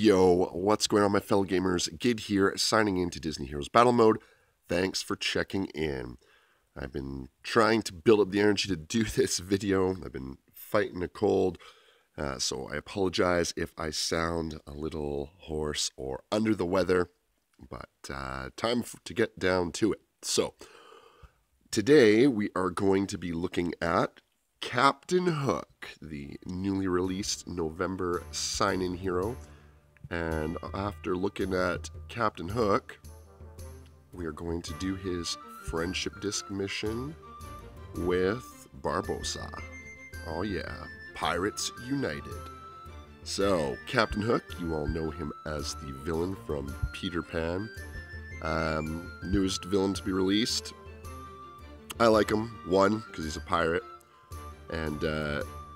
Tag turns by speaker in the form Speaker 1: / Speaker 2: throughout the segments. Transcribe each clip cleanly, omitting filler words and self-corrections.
Speaker 1: Yo, what's going on, my fellow gamers? Gid here, signing into Disney Heroes Battle Mode. Thanks for checking in. I've been trying to build up the energy to do this video. I've been fighting a cold, so I apologize if I sound a little hoarse or under the weather, but time to get down to it. So, today we are going to be looking at Captain Hook, the newly released November sign-in hero. And after looking at Captain Hook, we are going to do his friendship disc mission with Barbossa. Oh yeah, Pirates United. So, Captain Hook, you all know him as the villain from Peter Pan. Newest villain to be released. I like him. 1, because he's a pirate. And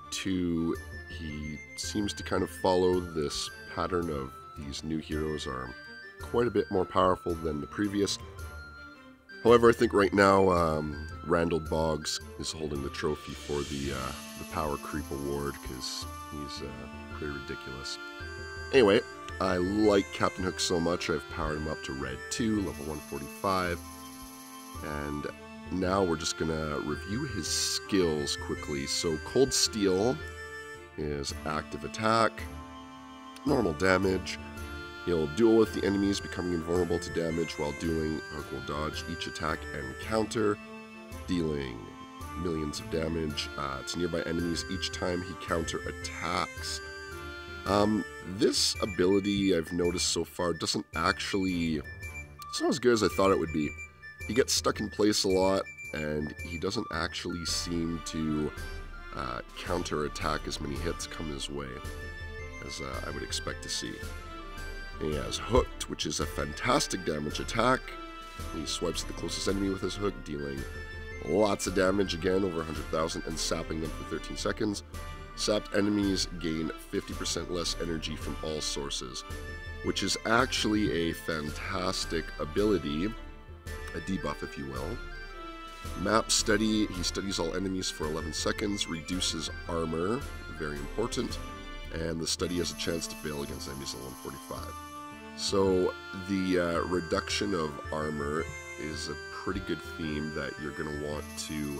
Speaker 1: 2, he seems to kind of follow this pattern of these new heroes are quite a bit more powerful than the previous. However, I think right now Randall Boggs is holding the trophy for the Power Creep Award because he's pretty ridiculous. Anyway, I like Captain Hook so much I've powered him up to Red 2, level 145, and now we're just gonna review his skills quickly. So Cold Steel is active attack, normal damage. He'll duel with the enemies, becoming invulnerable to damage. While dueling, Hook will dodge each attack and counter, dealing millions of damage to nearby enemies each time he counter attacks. This ability I've noticed so far doesn't actually, it's not as good as I thought it would be. He gets stuck in place a lot, and he doesn't actually seem to counter attack as many hits come his way as I would expect to see. And he has Hooked, which is a fantastic damage attack. He swipes at the closest enemy with his hook, dealing lots of damage, again over 100,000, and sapping them for 13 seconds. Sapped enemies gain 50% less energy from all sources, which is actually a fantastic ability, a debuff if you will. Map Study, he studies all enemies for 11 seconds, reduces armor, very important, and the study has a chance to fail against enemies at 145. So the reduction of armor is a pretty good theme that you're going to want to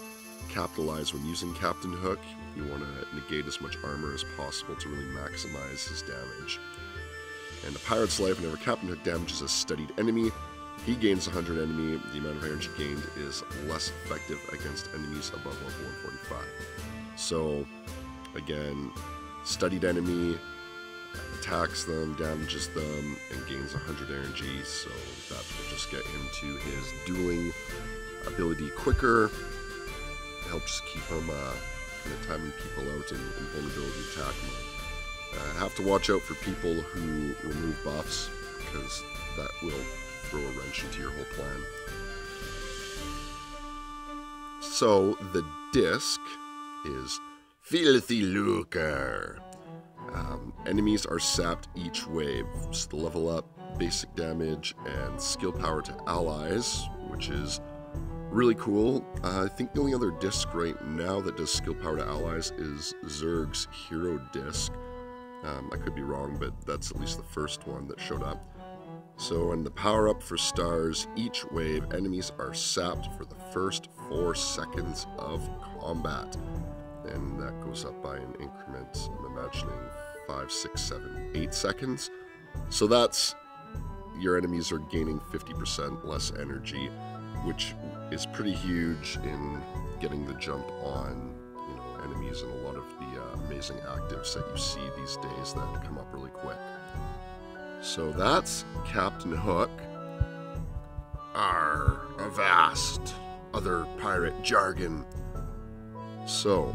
Speaker 1: capitalize when using Captain Hook. You want to negate as much armor as possible to really maximize his damage. And a pirate's life, whenever Captain Hook damages a studied enemy, he gains 100 enemy. The amount of energy gained is less effective against enemies above level 145. So, again, studied enemy attacks them, damages them, and gains 100 energy, so that will just get him to his dueling ability quicker. Help just keep him kind of timing people out in vulnerability attack mode. Have to watch out for people who remove buffs, because that will throw a wrench into your whole plan. So the disc is Filthy Lucre. Enemies are sapped each wave. Just the level up, basic damage, and skill power to allies, which is really cool. I think the only other disc right now that does skill power to allies is Zerg's Hero Disc. I could be wrong, but that's at least the first one that showed up. So, in the power up for stars, each wave, enemies are sapped for the first 4 seconds of combat. And that goes up by an increment, I'm imagining 5, 6, 7, 8 seconds. So that's, your enemies are gaining 50% less energy, which is pretty huge in getting the jump on, you know, enemies and a lot of the amazing actives that you see these days that come up really quick. So that's Captain Hook. Arr, avast, other pirate jargon. So,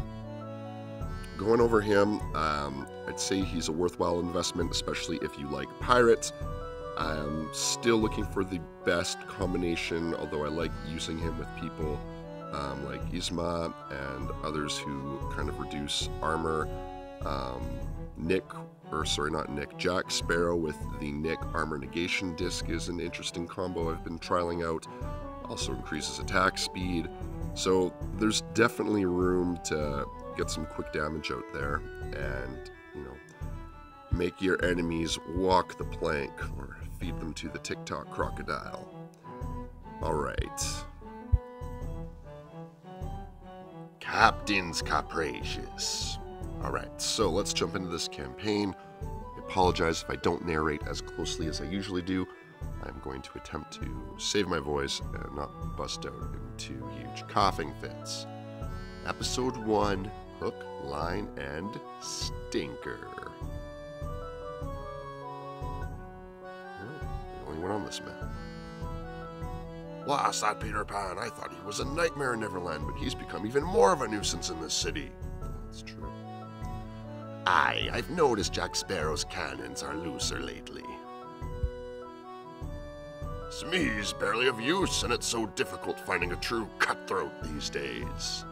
Speaker 1: going over him, I'd say he's a worthwhile investment, especially if you like pirates. I'm still looking for the best combination, although I like using him with people like Yzma and others who kind of reduce armor. Jack Sparrow with the Nick Armor Negation Disc is an interesting combo I've been trialing out. Also increases attack speed. So there's definitely room to get some quick damage out there, and, you know, Make your enemies walk the plank, or feed them to the TikTok crocodile. Alright. Captain's capricious. Alright, so let's jump into this campaign. I apologize if I don't narrate as closely as I usually do. I'm going to attempt to save my voice and not bust out into huge coughing fits. Episode 1, Hook, Line, and Stinker. The only one on this map. Blast that Peter Pan. I thought he was a nightmare in Neverland, but he's become even more of a nuisance in this city. That's true. Aye, I've noticed Jack Sparrow's cannons are looser lately. Smee's barely of use, and it's so difficult finding a true cutthroat these days.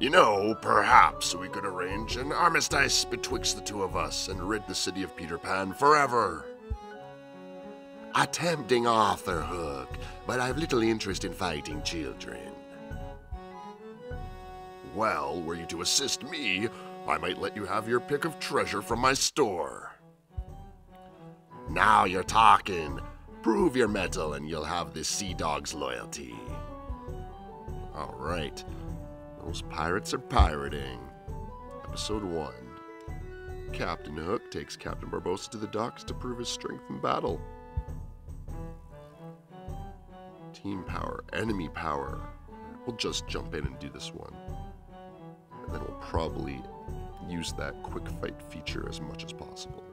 Speaker 1: You know, perhaps we could arrange an armistice betwixt the two of us and rid the city of Peter Pan forever. A tempting offer, Hook, but I've little interest in fighting children. Well, were you to assist me, I might let you have your pick of treasure from my store. Now you're talking. Prove your mettle and you'll have this sea dog's loyalty. Alright. Those pirates are pirating. Episode 1. Captain Hook takes Captain Barbossa to the docks to prove his strength in battle. Team power, enemy power. We'll just jump in and do this one. And then we'll probably use that quick fight feature as much as possible.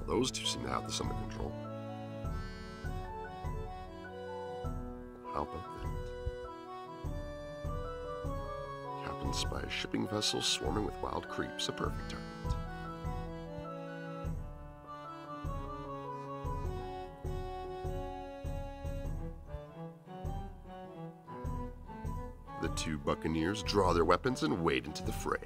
Speaker 1: Those two seem to have this under control. How about that? Captain spies shipping vessels swarming with wild creeps, a perfect target. The two buccaneers draw their weapons and wade into the fray.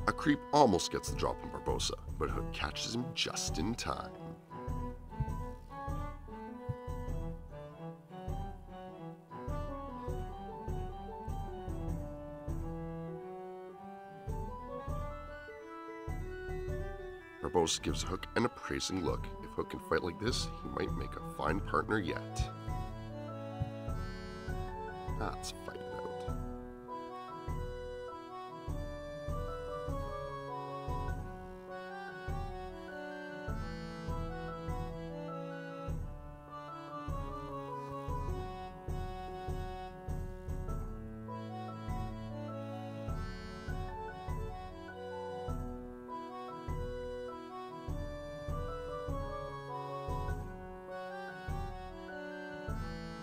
Speaker 1: A creep almost gets the drop on Barbossa, but Hook catches him just in time. Barbossa gives Hook an appraising look. If Hook can fight like this, he might make a fine partner yet. Let's fight it out.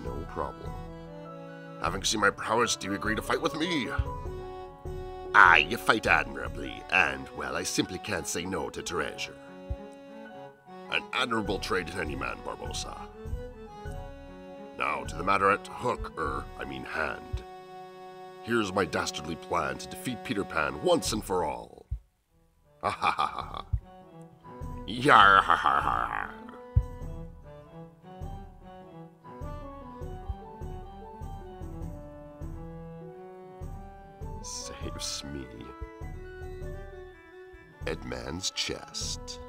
Speaker 1: No problem. Having seen my prowess, do you agree to fight with me? Aye, you fight admirably, and, well, I simply can't say no to treasure. An admirable trade in any man, Barbossa. Now, to the matter at hand. Here's my dastardly plan to defeat Peter Pan once and for all. Ha ha ha ha ha. Yar ha ha ha ha. Saves me. Edman's chest.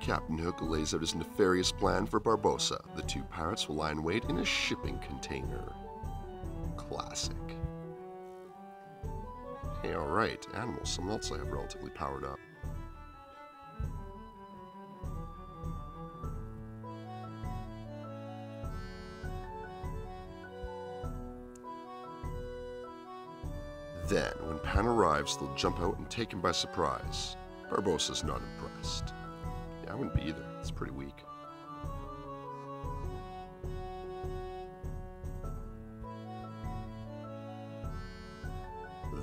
Speaker 1: Captain Hook lays out his nefarious plan for Barbossa. The two pirates will lie in wait in a shipping container. Classic. Hey, alright, animals. Someone else I have relatively powered up. Then, when Pan arrives, they'll jump out and take him by surprise. Barbossa's not impressed. Yeah, I wouldn't be either. It's pretty weak.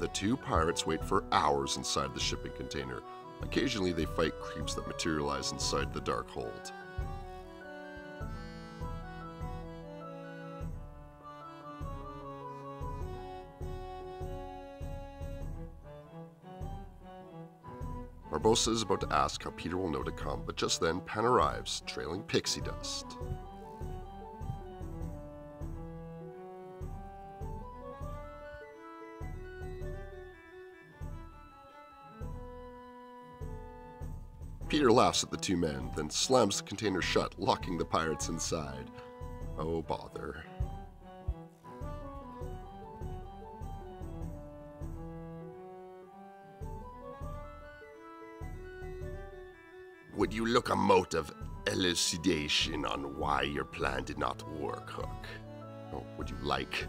Speaker 1: The two pirates wait for hours inside the shipping container. Occasionally they fight creeps that materialize inside the dark hold. Barbossa is about to ask how Peter will know to come, but just then Pan arrives, trailing pixie dust. Peter laughs at the two men, then slams the container shut, locking the pirates inside. Oh, bother. Would you look a mote of elucidation on why your plan did not work, Hook? Oh, would you like?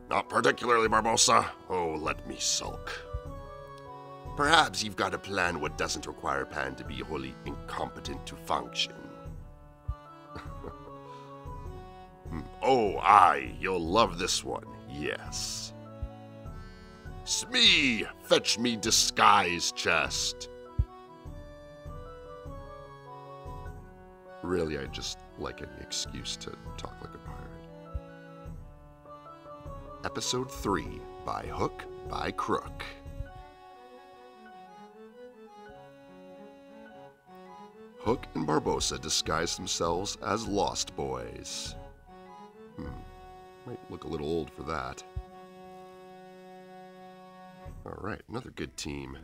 Speaker 1: Not particularly, Barbossa. Oh, let me sulk. Perhaps you've got a plan what doesn't require Pan to be wholly incompetent to function. Oh, aye, you'll love this one, yes. Smee, fetch me disguise chest. Really, I just like any excuse to talk like a pirate. Episode 3, By Hook, by Crook. Hook and Barbossa disguise themselves as Lost Boys. Might look a little old for that. Alright, another good team.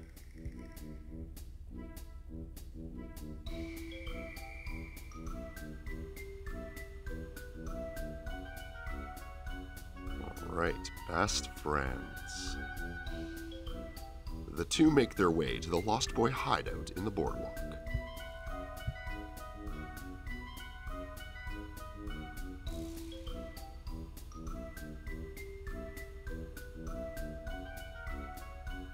Speaker 1: Alright, best friends. The two make their way to the Lost Boy hideout in the boardwalk.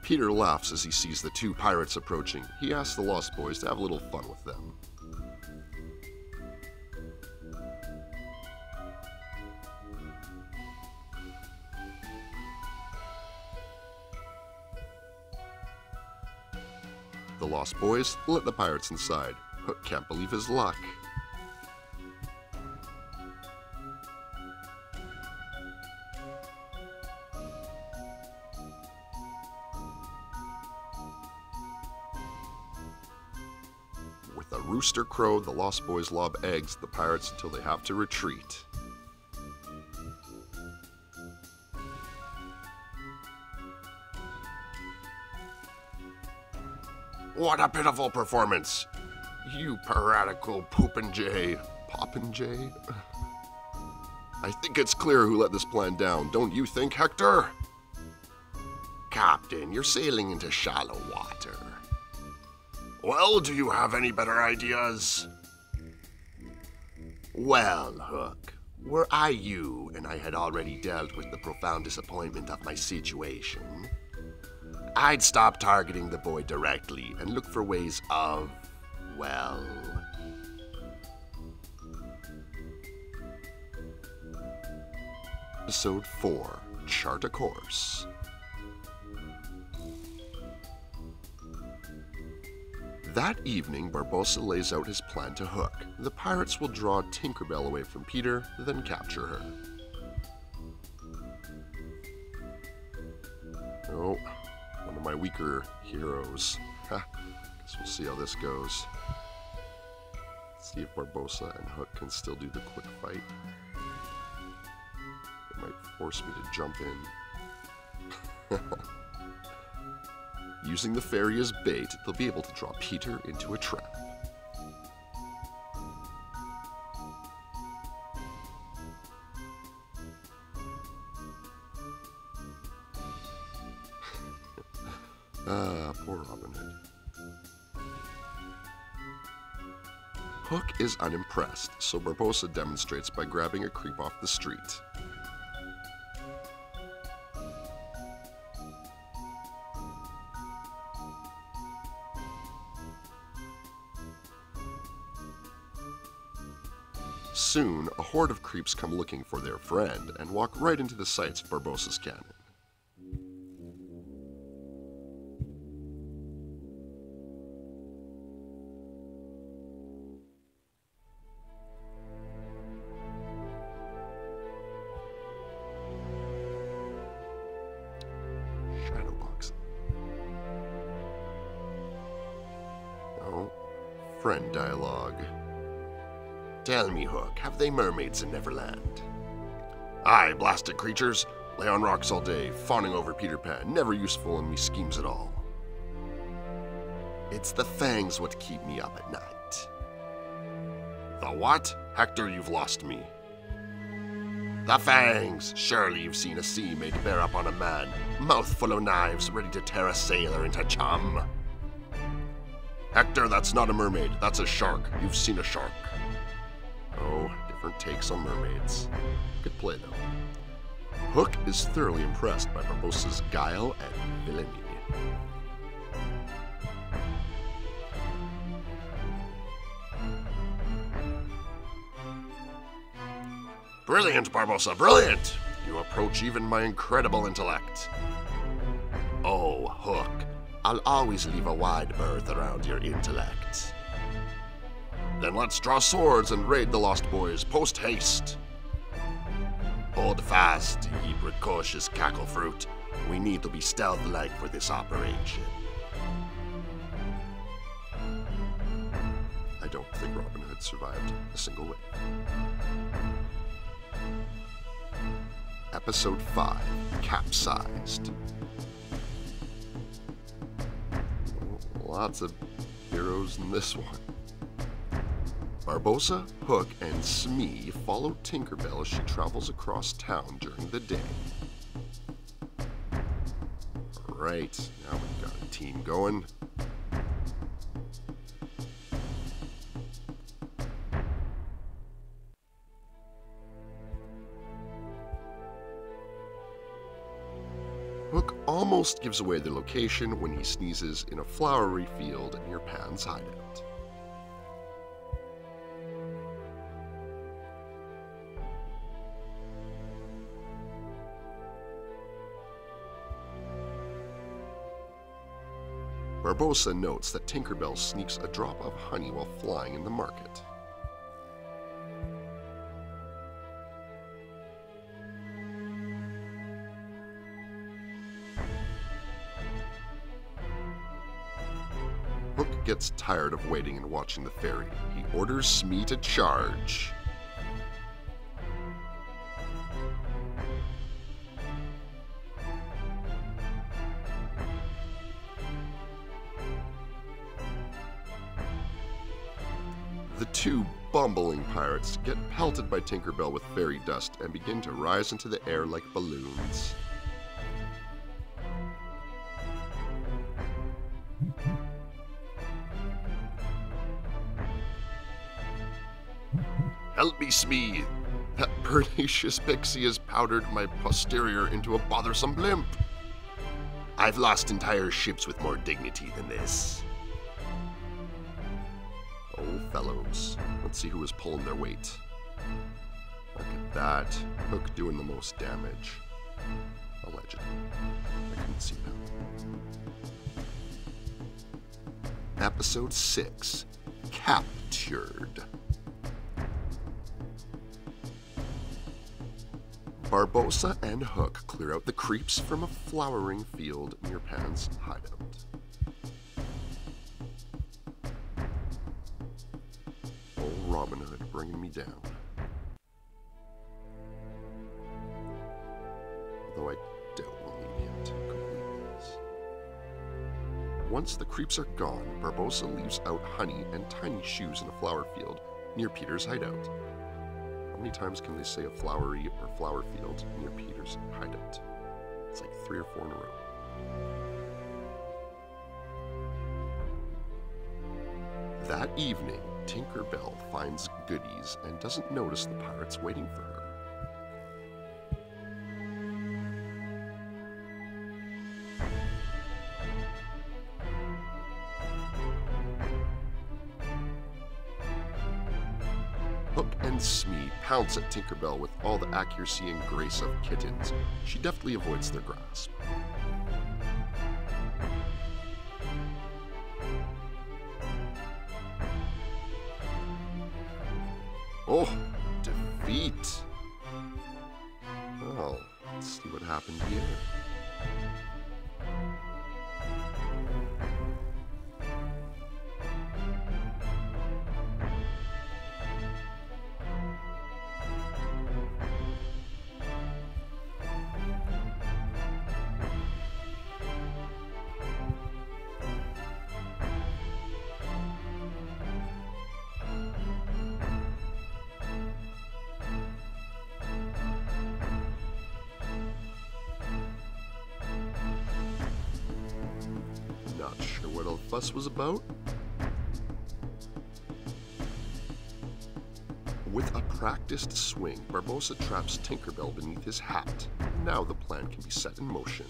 Speaker 1: Peter laughs as he sees the two pirates approaching. He asks the Lost Boys to have a little fun with them. The Lost Boys let the pirates inside. Hook can't believe his luck. With a rooster crow, the Lost Boys lob eggs at the pirates until they have to retreat. What a pitiful performance! You piratical popinjay. Popinjay? I think it's clear who let this plan down, don't you think, Hector? Captain, you're sailing into shallow water. Well, do you have any better ideas? Well, Hook, were I you and I had already dealt with the profound disappointment of my situation, I'd stop targeting the boy directly and look for ways of, well... Episode 4, Chart a Course. That evening, Barbossa lays out his plan to Hook. The pirates will draw Tinkerbell away from Peter, then capture her. Oh, one of my weaker heroes. Guess we'll see how this goes. Let's see if Barbossa and Hook can still do the quick fight. It might force me to jump in. Using the ferry as bait, they'll be able to draw Peter into a trap. Poor Robin Hood. Hook is unimpressed, so Barbossa demonstrates by grabbing a creep off the street. Soon, a horde of creeps come looking for their friend and walk right into the sights of Barbossa's cannon. friend dialogue. Tell me, Hook, have they mermaids in Neverland? Aye, blasted creatures. Lay on rocks all day, fawning over Peter Pan, never useful in me schemes at all. It's the fangs what keep me up at night. The what? Hector, you've lost me. The fangs! Surely you've seen a sea made to bear up on a man, mouth full of knives, ready to tear a sailor into chum. Hector, that's not a mermaid, that's a shark. You've seen a shark. Oh, different takes on mermaids. Good play, though. Hook is thoroughly impressed by Barbossa's guile and villainy. Brilliant, Barbossa, brilliant! You approach even my incredible intellect. Oh, Hook, I'll always leave a wide berth around your intellect. Then let's draw swords and raid the Lost Boys post-haste. Hold fast, ye precocious cackle fruit. We need to be stealth-like for this operation. I don't think Robin Hood survived a single way. Episode 5, Capsized. Lots of heroes in this one. Barbossa, Hook, and Smee follow Tinkerbell as she travels across town during the day. Alright, now we've got a team going. Hook almost gives away the location when he sneezes in a flowery field near Pan's hideout. Barbossa notes that Tinkerbell sneaks a drop of honey while flying in the market. Hook gets tired of waiting and watching the ferry. He orders Smee to charge. The two bumbling pirates get pelted by Tinkerbell with fairy dust and begin to rise into the air like balloons. Help me, Smee! That pernicious pixie has powdered my posterior into a bothersome blimp. I've lost entire ships with more dignity than this. Oh, fellows, let's see who is pulling their weight. Look at that. Hook doing the most damage. Allegedly. I couldn't see that. Episode 6, Captured. Barbossa and Hook clear out the creeps from a flowering field near Pan's hideout. Old Robin Hood bringing me down. Although I doubt we'll need him to complete this. Once the creeps are gone, Barbossa leaves out honey and tiny shoes in a flower field near Peter's hideout. How many times can they say a flowery or flower field near Peter's hideout? It's like 3 or 4 in a row. That evening, Tinkerbell finds goodies and doesn't notice the pirates waiting for her. Hook and Smee pounce at Tinkerbell with all the accuracy and grace of kittens. She deftly avoids their grasp. Oh, defeat! Well, let's see what happened here. Not sure what all the fuss was about. With a practiced swing, Barbossa traps Tinkerbell beneath his hat. Now the plan can be set in motion.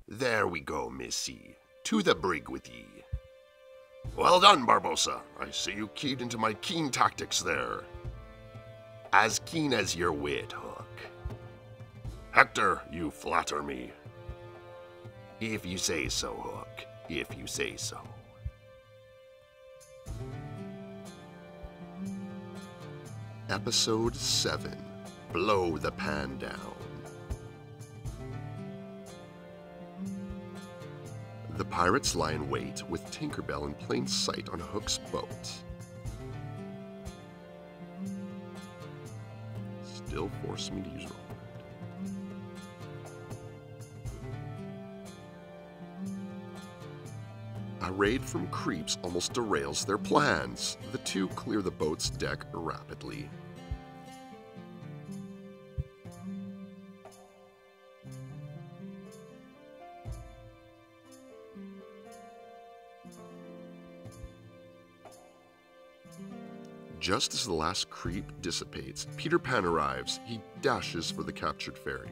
Speaker 1: There we go, Missy. To the brig with ye. Well done, Barbossa. I see you keyed into my keen tactics there. As keen as your wit, Hook. Hector, you flatter me. If you say so, Hook. If you say so. Episode 7. Blow the pan down. The pirates lie in wait with Tinkerbell in plain sight on Hook's boat. Still force me to use wrong word. A raid from creeps almost derails their plans. The two clear the boat's deck rapidly. Just as the last creep dissipates, Peter Pan arrives. He dashes for the captured fairy.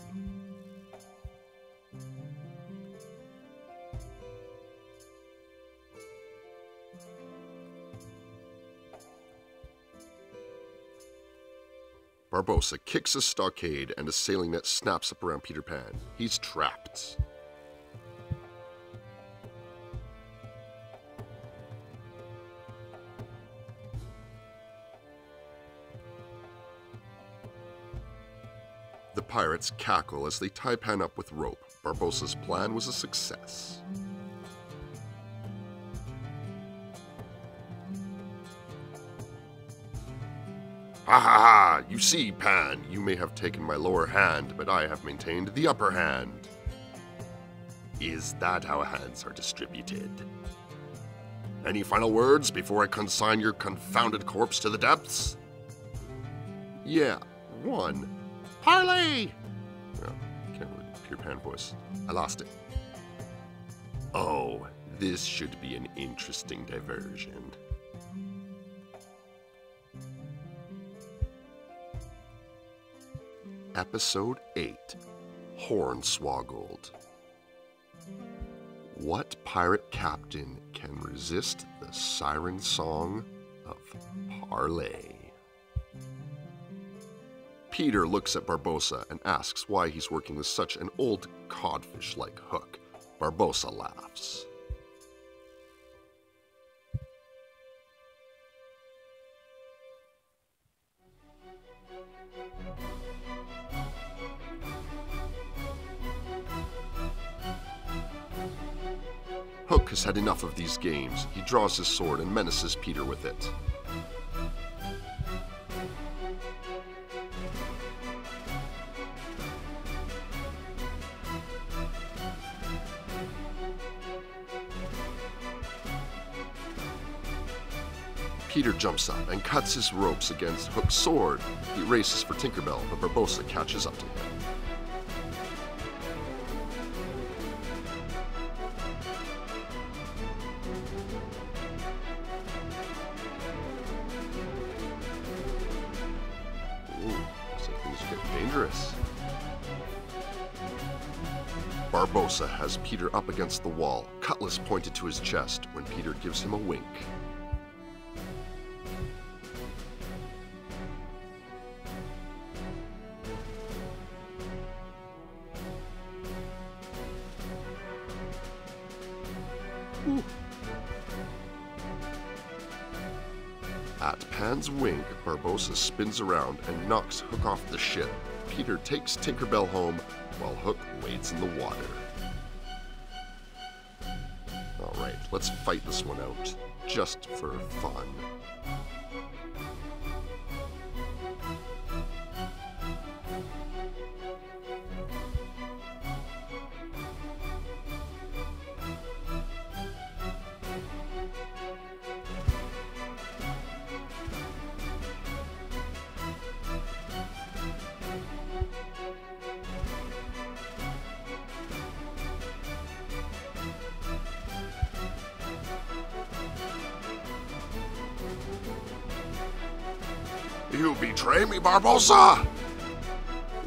Speaker 1: Barbossa kicks a stockade and a sailing net snaps up around Peter Pan. He's trapped. The pirates cackle as they tie Pan up with rope. Barbossa's plan was a success. Ha ha ha! You see, Pan, you may have taken my lower hand, but I have maintained the upper hand. Is that how hands are distributed? Any final words before I consign your confounded corpse to the depths? Yeah, one. Parley! Oh, can't really Peter Pan voice. I lost it. Oh, this should be an interesting diversion. Episode 8. Hornswoggled. What pirate captain can resist the siren song of Parley? Peter looks at Barbossa and asks why he's working with such an old codfish like Hook. Barbossa laughs. Hook has had enough of these games. He draws his sword and menaces Peter with it. Peter jumps up and cuts his ropes against Hook's sword. He races for Tinkerbell, but Barbossa catches up to him. Ooh, looks like things are getting dangerous. Barbossa has Peter up against the wall, cutlass pointed to his chest, when Peter gives him a wink. Ooh. At Pan's wink, Barbossa spins around and knocks Hook off the ship. Peter takes Tinkerbell home while Hook wades in the water. Alright, let's fight this one out, just for fun. You betray me, Barbossa?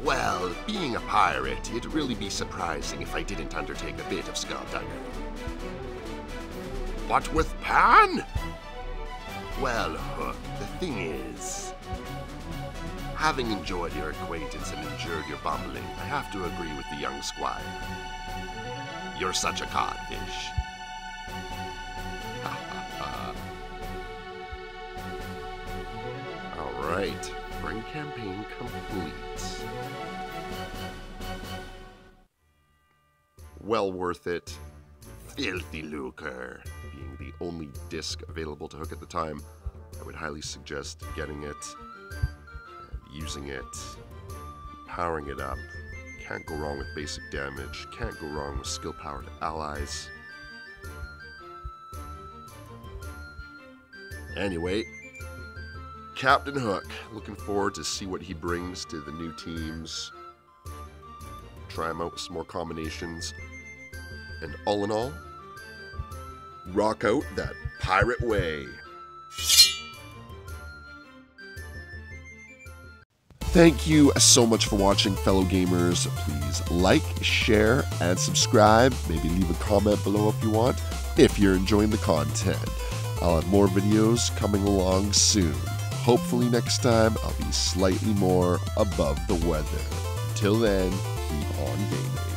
Speaker 1: Well, being a pirate, it'd really be surprising if I didn't undertake a bit of skullduggery. What with Pan? Well, Hook, the thing is, having enjoyed your acquaintance and endured your bumbling, I have to agree with the young squire. You're such a codfish. Alright, friend campaign complete. Well worth it. Filthy lucre. Being the only disc available to Hook at the time, I would highly suggest getting it, and using it, powering it up. Can't go wrong with basic damage, can't go wrong with skill powered allies. Anyway, Captain Hook, looking forward to see what he brings to the new teams. Try him out with some more combinations. And all in all, rock out that pirate way. Thank you so much for watching, fellow gamers. Please like, share, and subscribe. Maybe leave a comment below if you want, if you're enjoying the content. I'll have more videos coming along soon. Hopefully next time I'll be slightly more above the weather. Till then, keep on gaming.